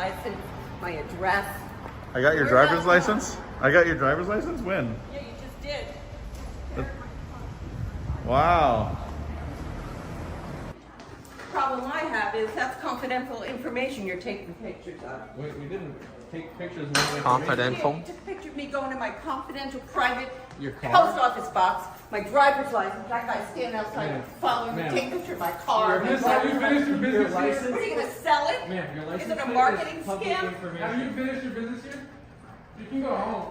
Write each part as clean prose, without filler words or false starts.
license, my address. I got your Where driver's else? license? I got your driver's license? When? Yeah, you just did. Wow. Problem I have is that's confidential information you're taking pictures of. Wait, we didn't take pictures of any Confidential. Yeah, you took a picture of me going to my confidential private Your car? post office box, my driver's license, that guy standing outside Ma'am. following me, Ma'am. take a picture of my car. Your my business- driver's have you finished your license. business What here? are you gonna sell it? Ma'am, your license Is it a plate marketing is public scam? information. Have you finished your business here? You can go home.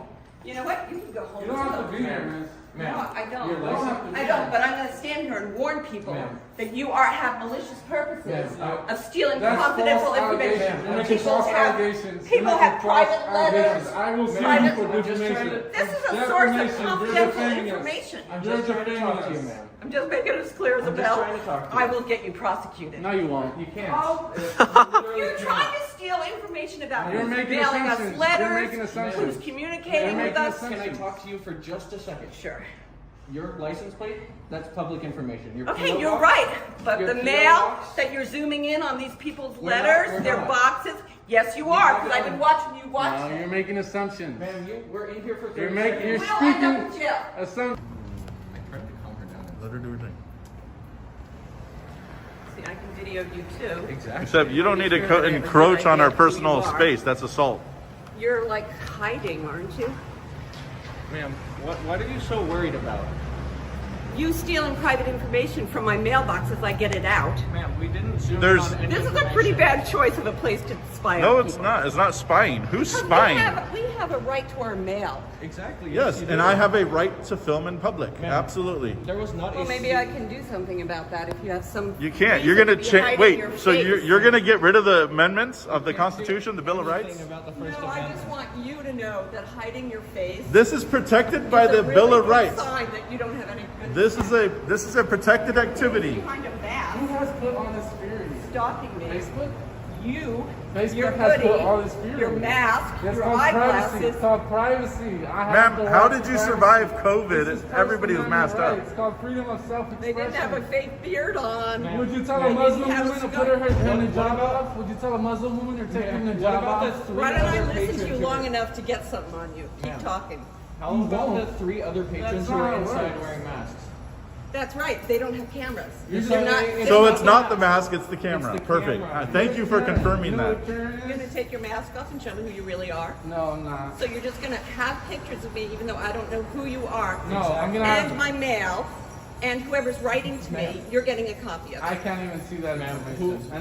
You know what? You can go home. You don't have to be here, man. No, I don't. Your license- I don't, but I'm gonna stand here and warn people Ma'am. that you have malicious purposes Ma'am, of stealing That's confidential false information. allegations. You're making People false have- allegations. People You're have making false private letters. allegations. I will sue you private- for I'm just trying defamation. to- This is a source of Defamation. You're confidential defaming us. information. I'm You're just trying to talk to you, defaming us. ma'am. I'm just making it as clear as a I'm just bell. trying to talk to you. I will get you prosecuted. No, you won't. You can't. Oh, You're you're trying to steal information about You're who's making mailing us assumptions. You're letters, making assumptions. who's communicating You're with making us. assumptions. Can I talk to you for just a second? Sure. Your license plate, that's public information. Your Okay, PO you're box- right. But your the PO mail box- that you're zooming in on these people's We're not- letters, we're their not. boxes, yes, you are, because I've been watching you watch No, you're it. making assumptions. Ma'am, we're in here for 30 You're making. You're seconds. We'll end up in speaking jail. assumptions. I tried to calm her down. Let her do her thing. See, I can video you too. Exactly. Except you don't need to Sure that everybody encroach on our gets who you personal are. space. That's assault. You're like hiding, aren't you? Ma'am, what are you so worried about? You stealing private information from my mailbox as I get it out. Ma'am, we didn't zoom There's- in on any This is a pretty information. bad choice of a place to spy No, on it's people. not. It's not spying. Who's Because spying? We have a right to our mail. Exactly. Yes, you and do. I have a right to film in public. Ma'am. Absolutely. There was not Well, a maybe I can do something about that if you have some. You can't. You're reason gonna to be change. hiding Wait. your So face. you're gonna get rid of the amendments of the Constitution, the Bill of anything Rights? about the No, First I Amendment. just want you to know that hiding your face. This is protected by is the a Bill really of good Rights. Sign that you don't have any. Good This is a protected activity. behind a mask, Who has put on this fear in you? stalking me. Facebook? You, Facebook your has hoodie, put all this fear your in you. mask, That's your called privacy. eyeglasses. It's called privacy. I have Ma'am, the how right did to you privacy. survive This COVID? is Everybody was First masked Amendment up. right. It's called freedom of self-expression. They didn't have a fake beard on. Would you tell They a Muslim didn't have woman a to put her scarf. hijab off? Would you tell a Muslim woman to take her What hijab about the off? three Why don't I other listen to patrons you who long were- enough to get something on you? Keep Ma'am. talking. How You about won't. the three other patrons That's who were not how it inside works. wearing masks? That's right. They don't have cameras. You're They're not. saying- So they're it's not the mask, it's the camera. It's the Perfect. camera. Thank you for confirming You know that. what Karen You're gonna is? take your mask off and show me who you really are. No, I'm not. So you're just gonna have pictures of me, even though I don't know who you are. No, I'm gonna And have. my mail, and whoever's writing to me, you're getting a copy of. I can't even see that Ma'am, information.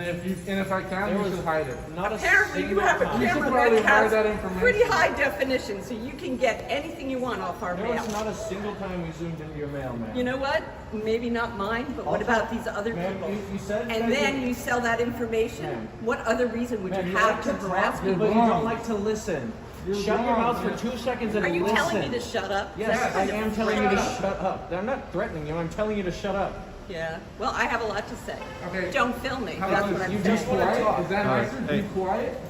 And if I can, There you was should hide it. not a Apparently, you single have a time. You should camera probably that hide has that information. pretty high definition, so you can get anything you want off our There mail. was not a single time we zoomed into your mail, ma'am. You know what? Maybe not mine, but what about these other Ma'am, people? you said And that then you sell that information. Ma'am. What other reason would Ma'am, you you have like to to harass talk, me? but you wrong. don't like to listen. You're Shut your wrong, mouth for man. 2 seconds and Are you listen. telling me to shut up? Yes, That's I kind of- am telling you to shut up. I'm not threatening you. I'm telling you to shut up. Yeah. Well, I have a lot to say. Okay. Don't film me. How That's about what this? I'm You saying. be quiet? talk. Is that Alright, nicer? hey. Be quiet?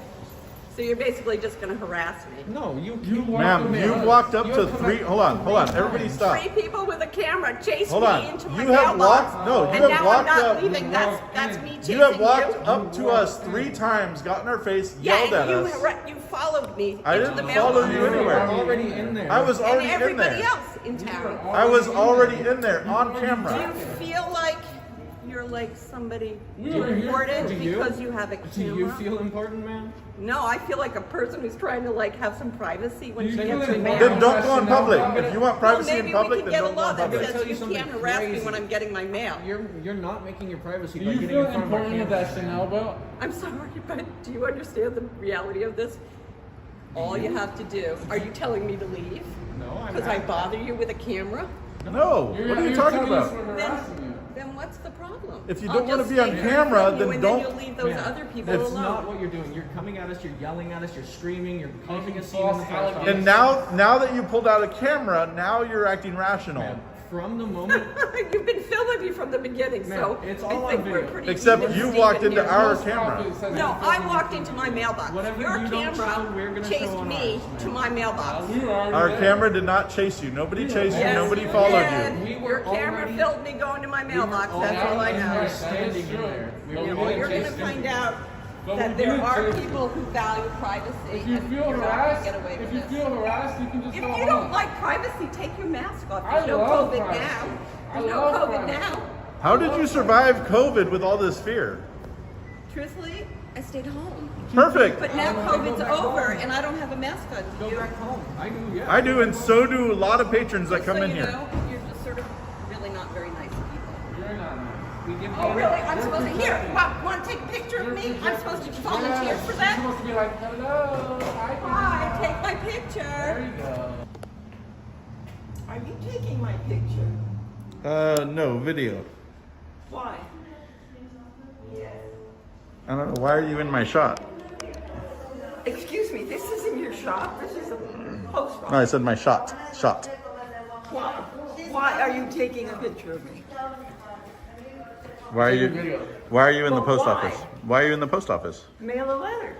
So you're basically just going to harass me. No, you. You walked Ma'am, me you up. walked up You to have come three. up Hold on. Everybody stop. Three people with a camera chased Hold me on. into my You have mailbox. walked. No, you and have now walked I'm not up. leaving. That's in. me chasing You have walked you. up to us 3 times, got in our face, yelled Yeah, at and us. you followed me I into didn't the follow mailbox. you You were anywhere. already in there. I was And already in everybody there. else in town. I was already in there on Do camera. you feel like you're like somebody We were here. important Do you? because you have a Do you camera? feel important, ma'am? No, I feel like a person who's trying to like have some privacy when You she feel gets her important. mail. Then don't go in public. I'm gonna- If you want Well, privacy in maybe public, we can then get a don't go law in that I'm gonna public. tell says you you something can't harass me crazy. when I'm getting my mail. You're not making your privacy Do by you getting feel in front of our important with cameras. that Chanel belt? I'm sorry, but do you understand the reality of this? All you have to do. Are you telling me to leave? No, I'm Because I not. bother you with a camera? No. What are you talking telling us about? we're harassing you. Then what's the problem? If you I'll don't wanna just be on stay here camera, and film you, then and don't- Then you'll leave those Ma'am, other people That's alone. not what you're doing. You're coming at us, you're yelling at us, you're screaming, you're causing a Making scene in the false post office. allegations. And now that you pulled out a camera, now you're acting rational. Ma'am, from the moment You've been filming me from the beginning, so Ma'am, it's I all think on we're video. pretty Except even you Steven walked into here. our Most camera. copies said No, that I walked into my mailbox. Whatever Your you don't camera show, we're gonna chased show on me ours, to ma'am. my mailbox. We were already Our there. camera did not chase you. Nobody chased you. Yes, Nobody you followed did. you. We were Your camera already- filmed me going to my mailbox. all That's all I already know. there. standing in there. We But were we Well, didn't you're going to chase find you. out that we there do are too. people who value privacy If you and feel you're not gonna harassed, get away if with you this. feel harassed, you can just If go you home. don't like privacy, take your mask off. I There's no love COVID privacy. now. I There's no love COVID privacy. now. How did you survive COVID with all this fear? Truthfully, I stayed home. Perfect. But now COVID's over and I don't have a mask on. Do Go you? back home. I do, yeah. I do, and so do a lot of patrons that Just come so in you here. know, you're just sort of really not very nice people. You're not nice. We give Oh, you- really? I'm you're supposed to just- here. Want to take a picture of me? I'm supposed to volunteer Yeah, for You're that? supposed to be like, hello, Hi, take my There picture. you go. Are you taking my picture? No, video. Why? I don't know. Why are you in my shot? Excuse me, this isn't your shop. This is a post No, I said my shot. Shot. Why are you taking a picture of me? Why are Take a you? video. Why are you in the But post why? office? Why are you in the post office? Mail a letter.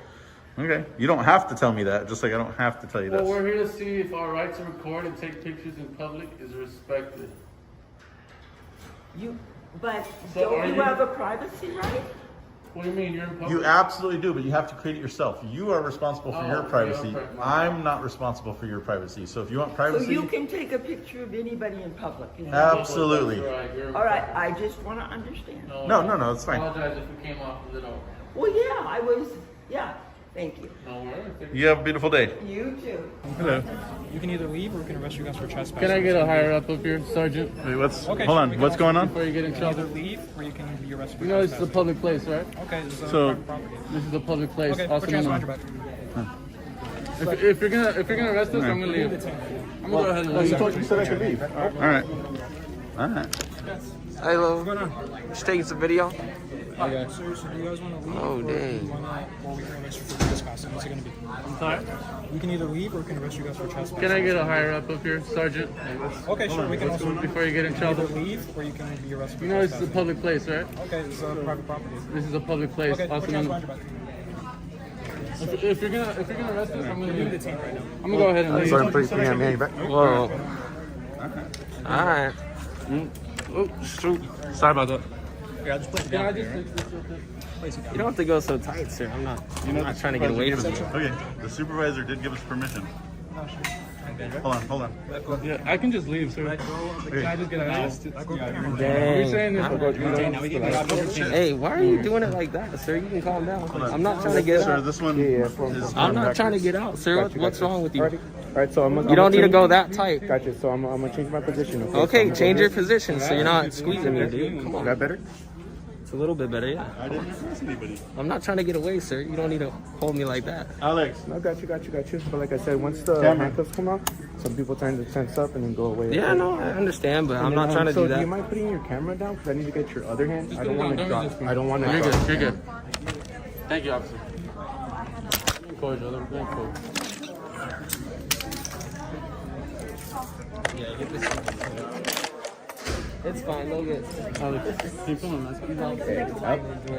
Okay. You don't have to tell me that. Just like I don't have to tell you Well, this. we're here to see if our right to record and take pictures in public is respected. But So are don't you you- have a privacy right? What do you mean? You're in public? You absolutely do, but you have to create it yourself. You are responsible for Oh, your okay, privacy. okay. I'm not responsible for your privacy. So if you want So privacy, you can take a picture of anybody in public? is that- absolutely. That's right, you're in All right, public. I just want to understand. No, it's fine. Apologize if we came off a little. Well, yeah, I was, yeah, thank you. No worries. You have a beautiful day. You too. Hello. You can either leave or we can arrest you guys for trespassing. Can I get a higher up here, Sergeant? Wait, what's? Okay, hold sure, on. we can What's going on? Before you get in You can either trouble. leave or you can be arrested for You know this is a trespassing. public place, right? Okay, this is So- private property. This is a public place. Okay, Also put your hands known- behind your back. if you're gonna arrest us, I'm gonna leave. I'm gonna go ahead and leave. You said I could leave. All right. All right. Hello. What's going on? Just taking some video. Okay. So do you guys want to leave? Oh, or dang. do you wanna- or we can arrest you for trespassing? What's it going to be? I'm sorry. We can either leave or we can arrest you guys for trespassing. Can I get a higher up here, Sergeant? Okay, sure. We can also Before you get in either trouble. leave or you can be arrested for You know this is a trespassing. public place, right? Okay, this is private property. This is a public place. Okay, put Also your hands known. behind your back. If you're gonna arrest us, I'm gonna You're leave. detained right now. I'm gonna go ahead and leave. Sorry, put your hand behind your back. Whoa. Alright. Oh, shoot. Sorry about that. Yeah, just put it Can I down. just fix this real quick? You don't have to go so tight, sir. I'm not trying to get away from you. Okay. The supervisor did give us permission. Hold on. Yeah, I can just leave, sir. Can I just get out of here? You're Dang. saying this? Hey, why are you doing it like that, sir? You can calm down. I'm not trying to get Sir, out. this one is. I'm not trying to get out, sir. What's wrong with you? All right, so You don't need to go that tight. Gotcha. So I'm gonna change my position. Okay, change your position so you're not squeezing me, dude. Come Is on. that better? It's a little bit better, yeah. I didn't arrest anybody. I'm not trying to get away, sir. You don't need to hold me like that. Alex. No, got you. But like I said, once the Camera. handcuffs come out, some people tend to tense up and then go away. Yeah, no, I understand, but I'm not trying to so do do you that. mind putting your camera down? Because I need to get your other hand. I put don't it want down, to don't drop. just- I don't want to. You're good. You're good. Thank you, officer. Cordial. Very cool. It's fine, they'll get Keep going, man. Keep going. enjoy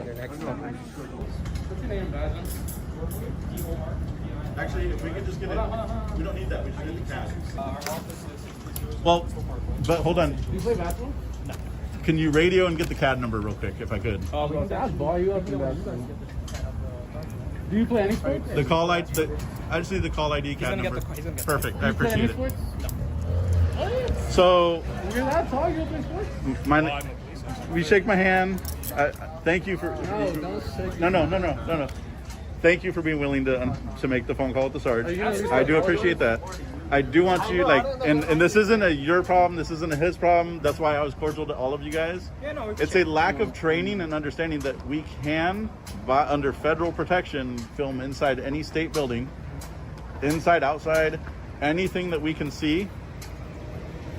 their next couple. What's your name, Basil? Actually, if we could just get it, we don't need that. We just need the cash. Well, but hold on. You play basketball? Can you radio and get the CAD number real quick, if I could? Basketball, you up in basketball? Do you play any sports? The call ID. I just need the call ID CAD number. he's gonna get Perfect. I You play any appreciate it. sports? So, You're that tall, you don't play sports? my, we shake my hand. Thank you for. No, don't shake No. Thank you for being willing to make the phone call with the Sarge. Are you gonna use I do that appreciate that. I do want you and this isn't a your problem. This isn't a his problem. That's why I was cordial to all of you guys. Yeah, no, It's a lack of training and understanding that we can, under federal protection, film inside any state building, inside, outside, anything that we can see.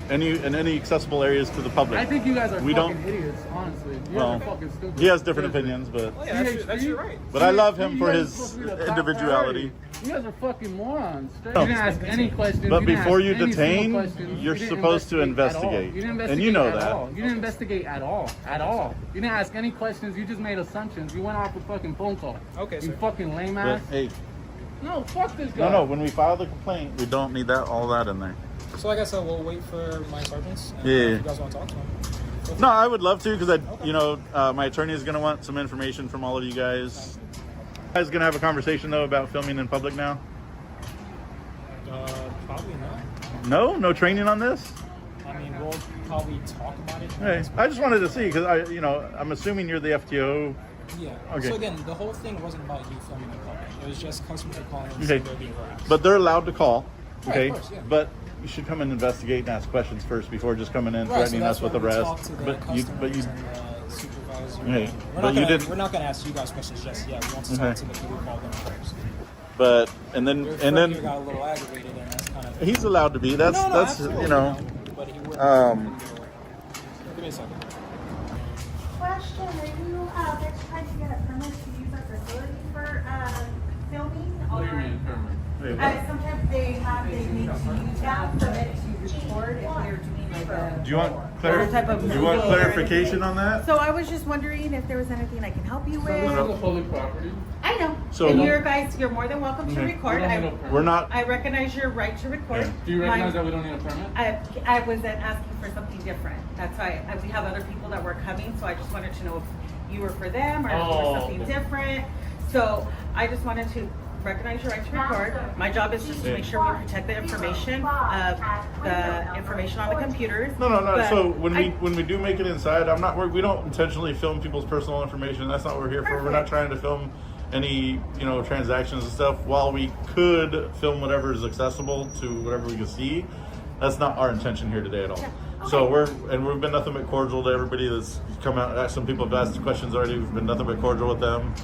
Any accessible areas to the public. I think you guys are We fucking don't- idiots, honestly. You Well, guys are fucking stupid. He has different Seriously. opinions, but Yeah, that's your right. but I love him You for guys are his supposed to be the top individuality. priority. You guys are fucking morons. Straight. No. You didn't ask any questions. But you didn't before ask you any single detain, question. you're You didn't supposed to at all. investigate. You didn't And you know investigate at that. all. You didn't investigate at all. At all. You didn't ask any questions. You just made assumptions. You went off a fucking phone call. Okay, You sir. fucking lame But ass. hey, No, fuck this guy. no. When we file the complaint, we don't need all that in there. So like I said, we'll wait for my sergeants. And Yeah. If you guys want to talk to them. No, I would love to because my attorney is going to want some information from all of you guys. guys gonna have a conversation though about filming in public now? Probably not. No training on this. I mean, we'll probably talk about it. Hey, I just wanted to see because I'm assuming you're the FTO. Yeah. Okay. So again, the whole thing wasn't about you filming in public. It was just customers are calling and Okay. saying they're being harassed. But they're allowed to call. Right, Okay. of course, yeah. But you should come and investigate and ask questions first before just coming in Right, so threatening that's us with why we arrest. talked to the But you customers and the supervisor. Okay, We're but you not gonna, didn't- We're not going to ask you guys questions just yet. We want to talk Okay. to the people who called them first. But and then Your and friend then here got a little aggravated, and that's kind of. he's allowed to be. That's No, that's absolutely, you know. But he wouldn't. Give me a second. Question, are you guys trying to get a permit to use our facility for filming? What do you mean, permit? Sometimes they need to use that permit to record if they're doing like a. Do you want type of do you want movie or clarification on that? So I was just wondering if there was anything I can help you with. This is a public property. I know. So- And you're more than welcome to Okay. record. We don't need a permit. We're not. I recognize your right to record. Yeah. Do you recognize My- that we don't need a permit? I was then asking for something different. That's why we have other people that were coming, so I just wanted to know if you were for them or if you Oh, were something okay. different. So I just wanted to recognize your right to record. My job is just to make sure we protect the information of the information on the computers. No. But So when I- we do make it inside, we don't intentionally film people's personal information. That's not what we're here for. We're not trying to film any transactions and stuff. While we could film whatever is accessible to whatever we can see, that's not our intention here today at all. So we've been nothing but cordial to everybody that's come out. Some people have asked questions already. We've been nothing but cordial with them.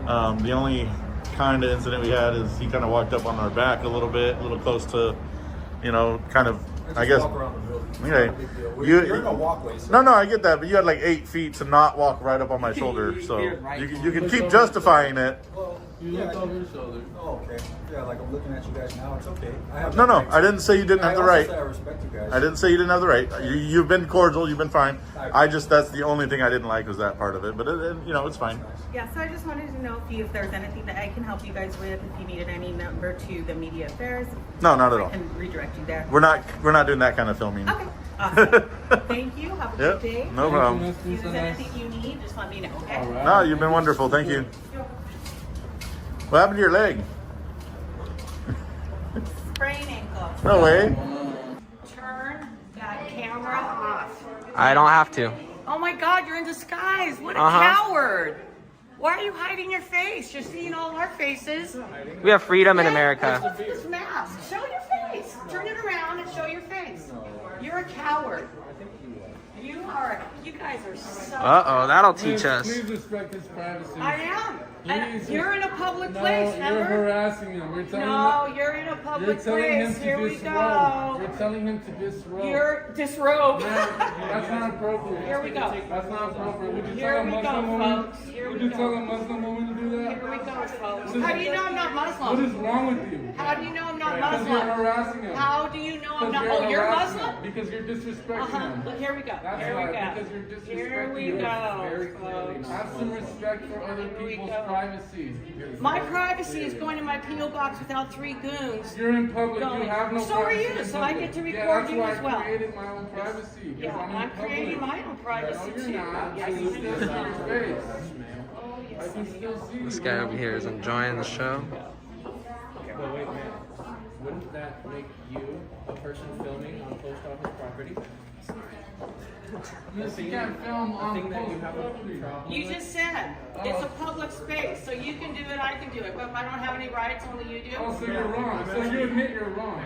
The only kind of incident we had is he kind of walked up on our back a little close to, kind of, I guess. Okay. You're in a walkway. So No, I get that, but you had like 8 feet to not walk right up on my shoulder, so you can keep justifying it. You look over your shoulder. Oh, okay. Yeah, like I'm looking at you guys now. It's okay. I have No, right. I didn't say you didn't have the right. I respect you guys. I didn't say you didn't have the right. You've been cordial, you've been fine. That's the only thing I didn't like was that part of it, but it's fine. Yeah, so I just wanted to know if there's anything that I can help you guys with, if you needed any number to the media affairs. No, not at all. I can redirect you there. We're not doing that kind of filming. Okay, awesome. Thank you. Have a Yep, good day. no problem. If there's anything you need, just let me know, okay? All right. No, you've been wonderful. Thank you. What happened to your leg? Sprain ankle. No way. Turn that camera off. I don't have to. Oh my God, you're in disguise. What a Uh-huh. coward. Why are you hiding your face? You're seeing all our faces. We have freedom in Yeah, America. What's with this mask? Show your face. Turn it around and show your face. You're a coward. You guys are so. Uh-oh, that'll teach us. Please respect his privacy. I am. And Please. you're in a public No, place, you're remember? harassing him. You're telling No, him. you're in a You're public telling him place. to Here we disrobe. go. You're telling him to disrobe. You're disrobed. No, that's not appropriate. Here we go. That's not appropriate. Would you Here tell a we go, Muslim woman? folks. Here Would we you go. tell a Muslim woman to do that? Here we go, folks. How do you know I'm not What Muslim? is wrong with you? How do you know I'm not Because you're Muslim? harassing him. How do you know I'm not? Because Oh, you're harassing Muslim? him. Because you're disrespecting Uh-huh. him. Look, here we go. That's Here we why, go. because you're disrespecting Here we him. go, folks. Have some respect for other Here we people's go. privacy. My privacy is going in my P.O. box without 3 goons. You're in public, Going. you have no So are privacy you, in so I public. get to Yeah, record that's you why as well. I created my own privacy. Yeah, because I'm in creating public. my own privacy No, too. you're not. Yes, I can I still am. see your face. Oh, I yes, can still see you. This guy over here is enjoying the show. But wait, man. Wouldn't that make you a person filming on post office property? Yes, you can't film on Thing that you post have a property. problem You with? just said it's a public space, so you can do it, I can do it. But if I don't have any rights, only you do. Oh, so you're wrong. So you admit you're wrong.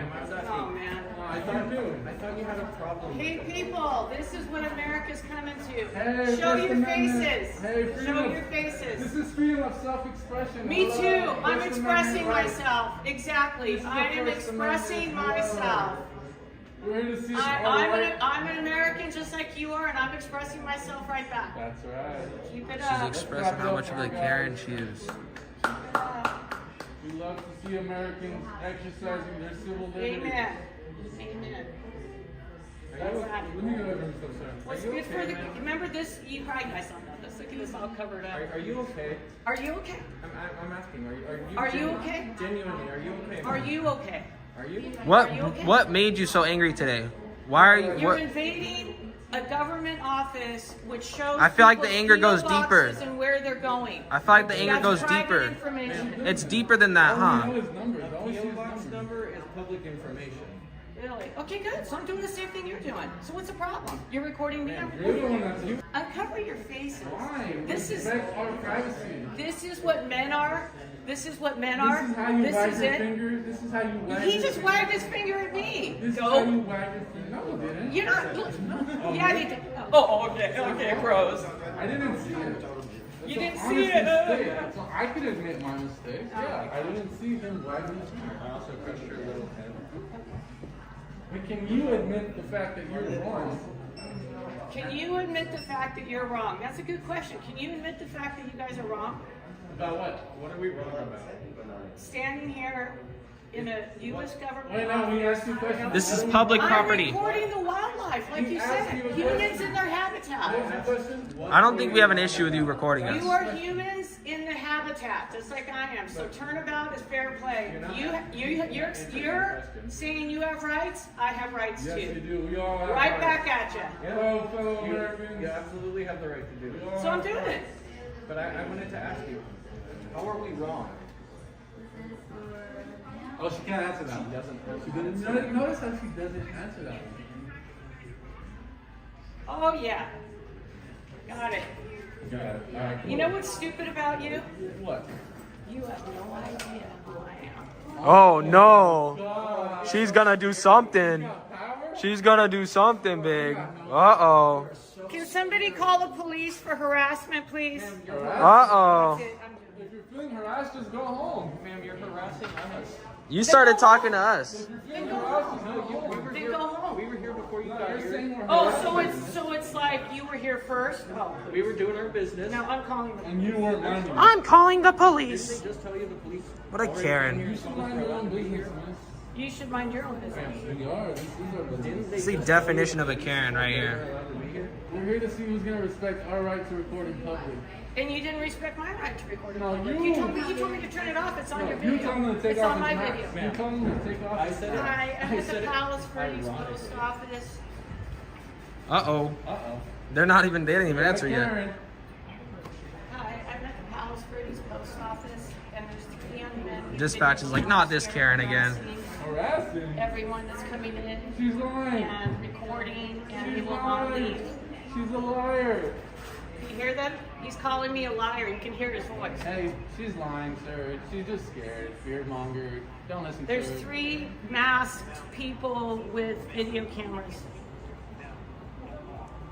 Oh man. I thought you do. I thought you had a problem. Hey people, this is what America's coming to. Hey, Show First your Amendment. faces. Hey, freedom Show of- your faces. This is freedom of self-expression. Me Hello. too. I'm First expressing Amendment right. myself. Exactly. This is the I am First expressing Amendment. myself. We're here to see all I'm right. an American just like you are, and I'm expressing myself right back. That's right. Keep it She's up. expressing how much of a Karen she is. We love to see Americans exercising their civil liberties. Amen. Amen. Let me go over so sorry. What's good for the? Remember this? You probably guys don't know this. Look at this all covered up. Are you okay? Are you okay? I'm asking. Are you okay? Genuinely, are you okay? Are you okay? Are you? What Are you okay? what made you so angry today? Why are you You're what invading a government office which shows I feel like the people's anger goes PO deeper. boxes and where they're going. I feel like the anger That's goes private deeper. information. It's deeper than that, huh? PO box number is public information. Really? Okay, good. So I'm doing the same thing you're doing. So what's the problem? You're recording me. I'm You're the recording one that's you. Uncover your faces. Why? This is our privacy. this is what men are. This is what men This are. is how you This wag is your it. finger. This is how you wag He your just finger. wagged his finger at me. This is how Go. you wag your finger. No, you didn't. You're not. Yeah, you did. Oh, okay, Rose. I didn't see it. You didn't That's see an honest it. mistake. So I could admit my mistakes. Yeah, I didn't see him wagging his finger. I also crushed your little head. But can you admit the fact that you're wrong? Can you admit the fact that you're wrong? That's a good question. Can you admit the fact that you guys are wrong? About what? What are we wrong about? Standing here in a U.S. government Wait, no, we office. asked you questions. This is public property. I'm recording the wildlife, like you said. Humans in their habitat. I don't think we have an issue with you recording You us. are humans in the habitat, just like I am. So turnabout is fair play. You're saying you have rights. I have rights Yes, you too. do. We all have Right rights. back at you. Fellow Americans. You absolutely have the right to do it. So I'm doing it. But I wanted to ask you, how are we wrong? Oh, she can't answer that. She doesn't. Notice how she doesn't answer that. Oh yeah. Got it. Got it. All right. Cool. You know what's stupid about you? What? You have no idea who I am. Oh no. She's gonna do something. She's gonna do something big. Uh-oh. Can somebody call the police for harassment, please? Uh-oh. If you're feeling harassed, just go home. Ma'am, you're harassing us. You started talking to us. Then go home. Then go home. We were here before you got here. Oh, so it's like you were here first? Oh. We were doing our business. No, I'm calling the And you weren't minding. I'm calling the police. Just tell you the police. What a Karen. You should mind your own business, You should mind your own business. miss. We are. This is our business. It's the definition of a Karen right here. We're here to see who's going to respect our right to record in public. And you didn't respect my right to record it. No, You told me to turn it off. It's on your You video. told me to take It's off on my his mask. video. You told me to take off. I said it. Hi, I'm at the Palos Verdes post office. Uh-oh. Uh-oh. They didn't even answer yet. Karen. Hi, I'm at the Palos Verdes post office, and there's 3 young men. Dispatch is like, not this Karen again. Harassing. Everyone that's coming in She's lying. and recording, and he She's will not lying. leave. She's a liar. You hear them? He's calling me a liar. You can hear his voice. Hey, she's lying, sir. She's just scared. Fear-monger. Don't listen There's to her. 3 masked people with video cameras.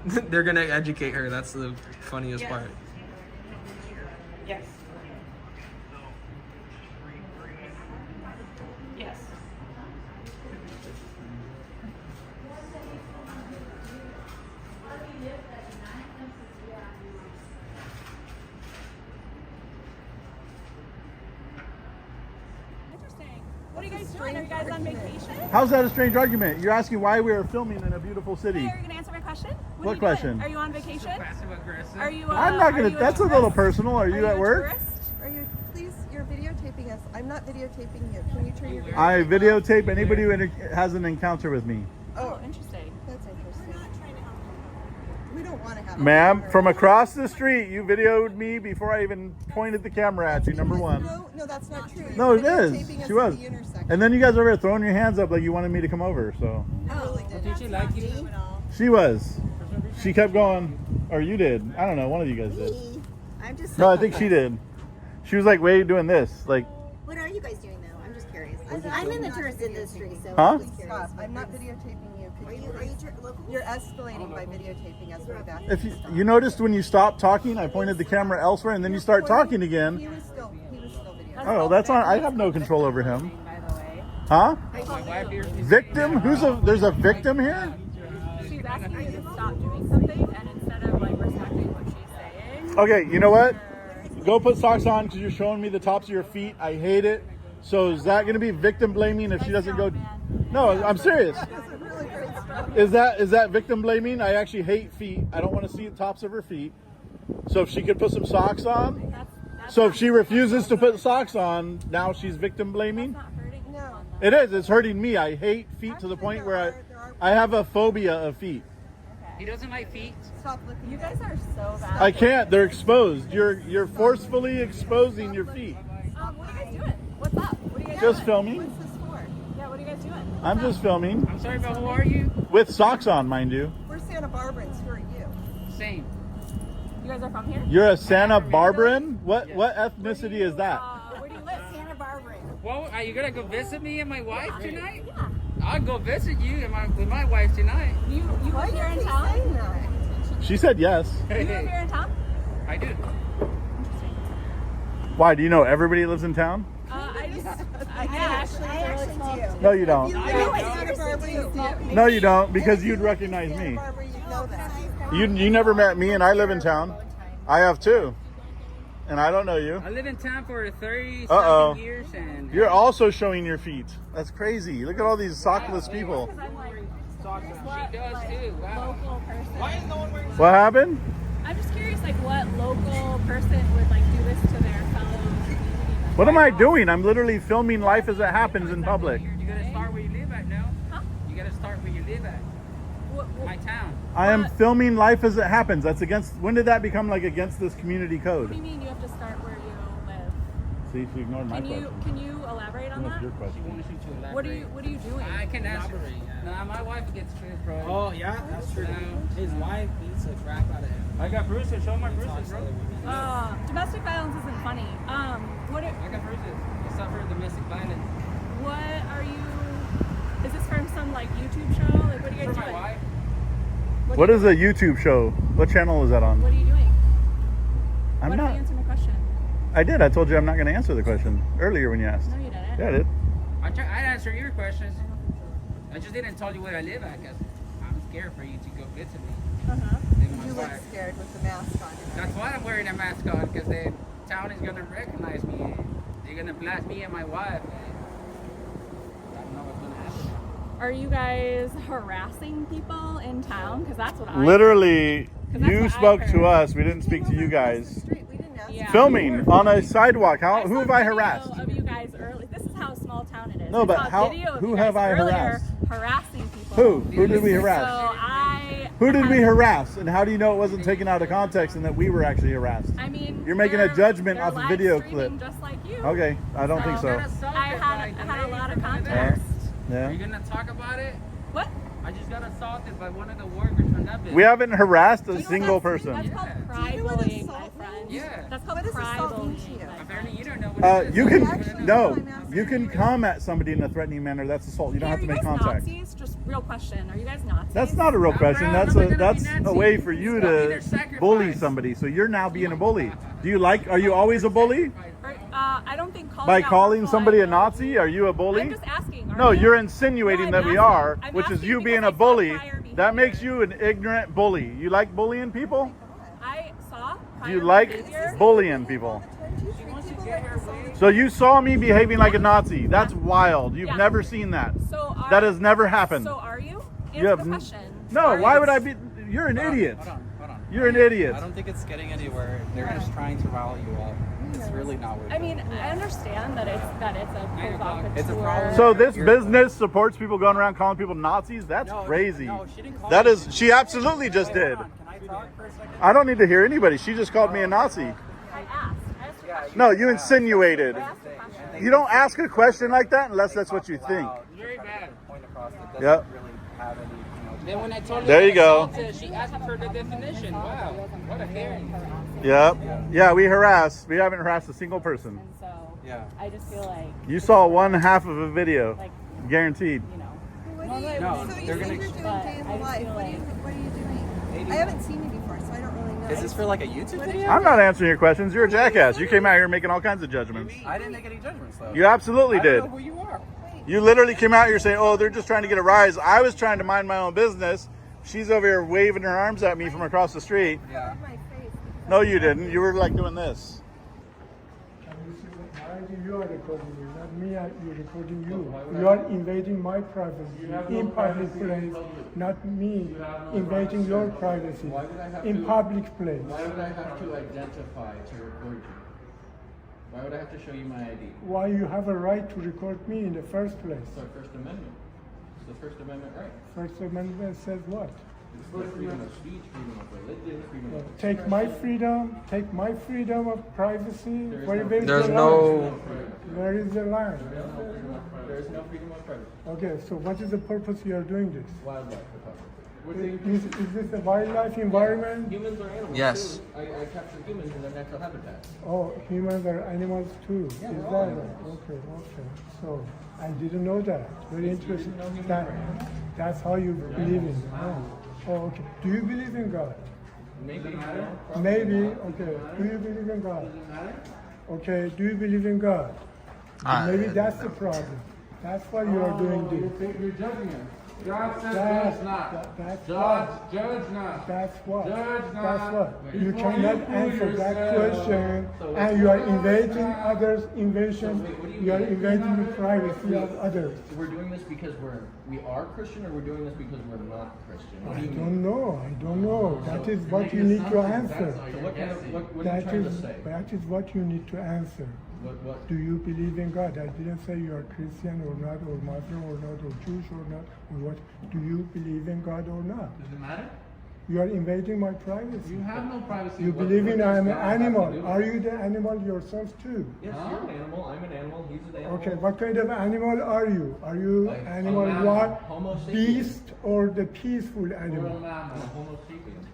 They're gonna educate her. That's the funniest Yes. part. Yes. Yes. What are you guys doing? Are you guys on vacation? How's that a strange argument? You're asking why we are filming in a beautiful city. Hey, are you gonna answer my question? What are you question? Doing? Are you on vacation? Passive aggressive. Are you? I'm not are gonna. you That's a tourist? little personal. Are you at a work? Tourist? Are you, please, you're videotaping us. I'm not videotaping you. Can you turn your video? I videotape anybody who has an encounter with me. Oh, interesting. That's interesting. We're not trying to have We don't want to have Ma'am, from across the street, you videoed me before I even pointed the camera at you, number one. No, that's not true. No, You're it is. videotaping us She at was. the intersection. And then you guys over there throwing your hands up like you wanted me to come over, so. Oh, Did she like you? She was. She kept going. Or you did. I don't know. One of you guys did. Me? I'm just. No, I think she did. She was like, wait, doing this. Like, What are you guys doing though? I'm just curious. I'm in the tourist industry, so. Huh? I'm just curious. I'm not videotaping you. Are you local? You're escalating by videotaping us right back. if you noticed when you stopped talking, I pointed the camera elsewhere, and then you start talking He again. was still videotaping. Oh, that's on. I have no control over him. By the way, Huh? My wife here. Victim? There's a victim here? she's asking you to stop doing something, and instead of like respecting what she's saying. Okay, you know what? Go put socks on because you're showing me the tops of your feet. I hate it. So is that going to be victim blaming if she doesn't go? No, I'm serious. Is that victim blaming? I actually hate feet. I don't want to see the tops of her feet. So if she could put some socks on. So if she refuses to put socks on, now she's victim blaming. No. It is. It's hurting me. I hate feet to the point where I have a phobia of feet. Okay. He doesn't like feet. Stop looking. You guys are so bad. I can't. They're exposed. You're forcefully exposing your feet. What are you guys doing? What's up? What are you guys Just doing? filming. What's this for? Yeah, what are you guys doing? I'm just filming I'm sorry, but who are you? with socks on, mind you. We're Santa Barbarans. Who are you? Same. You guys are from here? You're a Santa Barbaran? What ethnicity is that? Where do you live? Santa Barbara. Well, are you gonna go visit me and my wife tonight? Yeah. I'll go visit you and with my wife tonight. You Why live do here you in keep town? saying that? She said yes. You live here in town? I do. Why? Do you know everybody lives in town? I actually do. No, you don't. You live in Santa Barbara, you do. No, you don't, because you'd recognize me. Santa Barbara, you know that. You never met me, and I live in town. I have too, and I don't know you. I live in town for 30 Uh-oh. years and You're also showing your feet. That's crazy. Look at all these sockless people. she does too. Wow. Local person. What happened? I'm just curious, like, what local person would like do this to their fellow community member? What am I doing? I'm literally filming life as it happens in public. You gotta start where you live at now. Huh? You gotta start where you live at. My town. I am filming life as it happens. That's against. When did that become like against this community What do you code? mean you have to start where you live? See, she ignored my question. Can you elaborate on What's that? your She question? wants you to elaborate. What are you doing? I can answer. Nah, my wife gets tripped, bro. Oh yeah, that's true. No. His wife beats the crap out of him. I got bruises. Show my bruises, bro. Domestic violence isn't funny. I got bruises. I suffered domestic violence. What are you? Is this from some like YouTube show? Like, what are you guys For my doing? wife. What is a YouTube show? What channel is that on? What are you doing? I'm What not. if you answer my question? I did. I told you I'm not going to answer the question earlier when you asked. No, you didn't. Yeah, I did. I answer your questions. I just didn't tell you where I live at because I'm scared for you to go visit me. Uh-huh. And my You look wife. scared with the mask on. That's why I'm wearing a mask on, because the town is gonna recognize me. They're gonna blast me and my wife. I don't know what's gonna happen. Are you guys harassing people in town? Because that's what I. Literally, 'Cause that's you what I spoke to heard. us. We didn't speak to you guys. Street, we didn't ask. Yeah. Filming on a sidewalk. How? Who saw have I video harassed? Of you guys early. This is how small town it is. No, I but saw a how- video of who you have guys I earlier harassed? Harassing people. Who? Who did we So harass? Who did we harass? And how do you know it wasn't taken out of context and that we were actually harassed? I mean, You're making a they're- judgment they're off a live video streaming clip. Just like you. Okay, I don't think so. I had a lot of context. Are Yeah. you gonna talk about it? What? I just got assaulted by one of the workers from that business. We haven't harassed a You know, single That's person. called Yeah. pride Do you know what bullying, my assault friend. Yeah. That's called What does pride assault mean to bullying. you? my Apparently friend. you don't know what it is. You Actually, can no, no. I'm asking You can come at somebody in a threatening manner. That's assault. You don't have to Are you make guys contact. Nazis? Just real question. Are you guys Nazis? That's not a real I'm question. proud. That's I'm a not gonna that's be a Nazi. way for you It's either to sacrifice. bully somebody. So you're now being a bully. Do you like? Are you always a bully? I don't think calling By out calling people somebody a I know. Nazi, are you a bully? I'm just asking. Are No, you? you're insinuating No, that I'm we asking. are, I'm which is asking you because being I a saw bully. prior That behavior. makes you an ignorant bully. You like bullying people? I saw. Do you prior like behavior. bullying people? Do you treat people like this all the time? So you saw me behaving like a Nazi. That's wild. You've Yeah. never seen that. So are, That has never happened. So are you? You Answer have the n- question. No, Are why you? would I be? You're an idiot. Hold on. You're an idiot. I don't think it's getting anywhere. They're just trying to rile you up. It's really not worth it. I mean, I understand that it's a provocateur. It's a problem. So this business supports people going around calling people Nazis? That's crazy. No, she didn't call That me. is, she absolutely just did. Can I talk for a second? I don't need to hear anybody. She just called me a Nazi. I asked a question. No, you insinuated. I asked a question. You don't ask a question like that unless that's what you think. Very bad. Point across that doesn't Yep. really have any, Then when I told her There you I go. assaulted, she asked for the definition. Wow, what a hearing. Yep. Yeah, we harassed. We haven't harassed a single person. And so Yeah. I just feel like, You saw one half of a video. like, Guaranteed. you know. What do you, No, so you they're said gonna- you're doing But day in I the just life. feel What are you doing? I haven't seen you before, so I don't really know. Is this for like a YouTube video? I'm not answering your questions. You're a jackass. You came out here making all kinds of judgments. I didn't make any judgments though. You absolutely I don't did. know who you are. You literally came out here saying, oh, they're just trying to get a rise. I was trying to mind my own business. She's over here waving her arms at me from across the street. Yeah. My face. No, you didn't. You were like doing this. You are recording me, not me. You're recording you. You are invading my privacy in public place, not me invading your privacy in public place. Why would I have to identify to record you? Why would I have to show you my ID? Why you have a right to record me in the first place? It's our First Amendment. It's the First Amendment right. First Amendment says what? Freedom of speech, freedom of religion, freedom of Take my freedom of privacy. Where is There's the no. line? Where is the line? There is no freedom of privacy. Okay, so what is the purpose you are doing this? Wildlife photography. Is this a wildlife environment? Humans are animals. Yes. Too. I capture humans in their natural habitat. Oh, humans are animals too. Yeah, Is we're that all right? animals. Okay. So I didn't know that. Very interesting. didn't know humans That, were animals? that's how you believe in. Oh, okay. Do you believe in God? Maybe. Maybe. Okay. Do you believe in God? Okay. Do you believe in God? Maybe that's the problem. That's why you are doing this. You're judging him. God says That's- judge not. that's Judge not. That's what. Judge That's not. what. You Before cannot you fool answer that yourself. question, So and you are what- invading others' invasion. So wait, what do you You are mean? invading the privacy of others. We're doing this because we are Christian, or we're doing this because we're not Christian? What I do you mean? don't know. I don't know. That is You're what making you need to assumptions. answer. So what kind of what are you That trying to is say? that is what you need to answer. What? Do you believe in God? I didn't say you are Christian or not, or Muslim or not, or Jewish or not, or what. Do you believe in God or not? Does it matter? You are invading my privacy. You have no privacy. You What- believe what in does I'm an God have to animal. do with Are it? you the animal yourself too? Yes, you're an animal. I'm an animal. He's an animal. Okay, what kind of animal are you? Are you Like, animal a mammal, what? Homo sapiens. Beast or the peaceful We're a animal? mammal, Homo sapiens.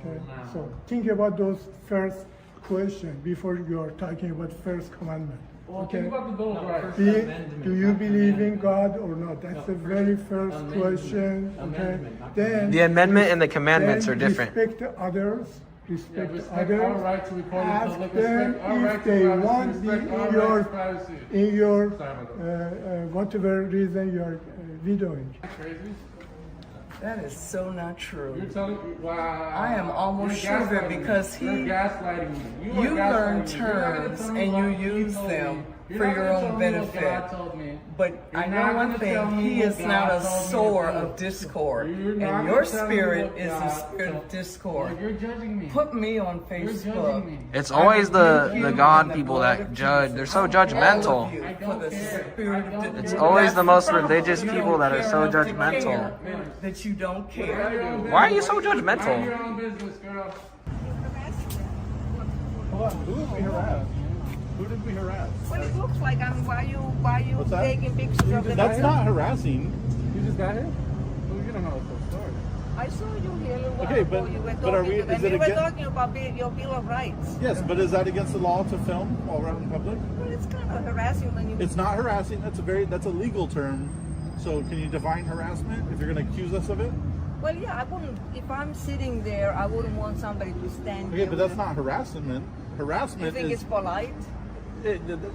Okay, mammal. so think about those first questions before you are talking about first commandment. Well, Okay. think about the Bill of Rights. Do you believe in God or not? That's the very first Amendment. question. Okay. Amendment, not Then The amendment and the commandments then are different. Respect others. Respect respect others. our right to record in Ask public, them respect our if right to they privacy, want the, respect our in right your to privacy. in your Sorry about whatever reason you are videoing. Crazy? That is so not true. You're telling me, wow. I am almost You're sure that gaslighting me. because You're he- gaslighting me. You are learn gaslighting me. You're not gonna terms tell me and what you he use told them me. You're for not your gonna own tell me what benefit. God told me. But You're I not know one gonna tell thing, me he what is God not a told me to sower do. of discord. You're not And gonna your tell me spirit what is the God spirit of told- discord. You're judging me. Put me on You're judging Facebook. me. It's always the You God and the people blood that of judge. Jesus. They're so All judgmental. of you I for don't the care. spirit I don't of It's care. always the most That's religious problem. people that are so You don't care judgmental. That you don't Mind your care. own Why are you business. so Mind your judgmental? own business, girl. Hold on. Who did we harass? Who did we harass? Well, it looks like, I mean, why you What's that? taking pictures of the That's not harassing. You just got here? Well, you don't know the full story. I saw you here a little while Okay, ago. but- You were but are talking we- to them. is it You were again- talking about your Bill of Rights. Yes, but is that against the law to film while we're out in public? Well, it's kind of harassing when you... It's not harassing. That's a legal term. So can you define harassment if you're going to accuse us of it? Well, yeah, I wouldn't... If I'm sitting there, I wouldn't want somebody to stand Okay, there but with that's a- not harassment. You Harassment think is it's polite?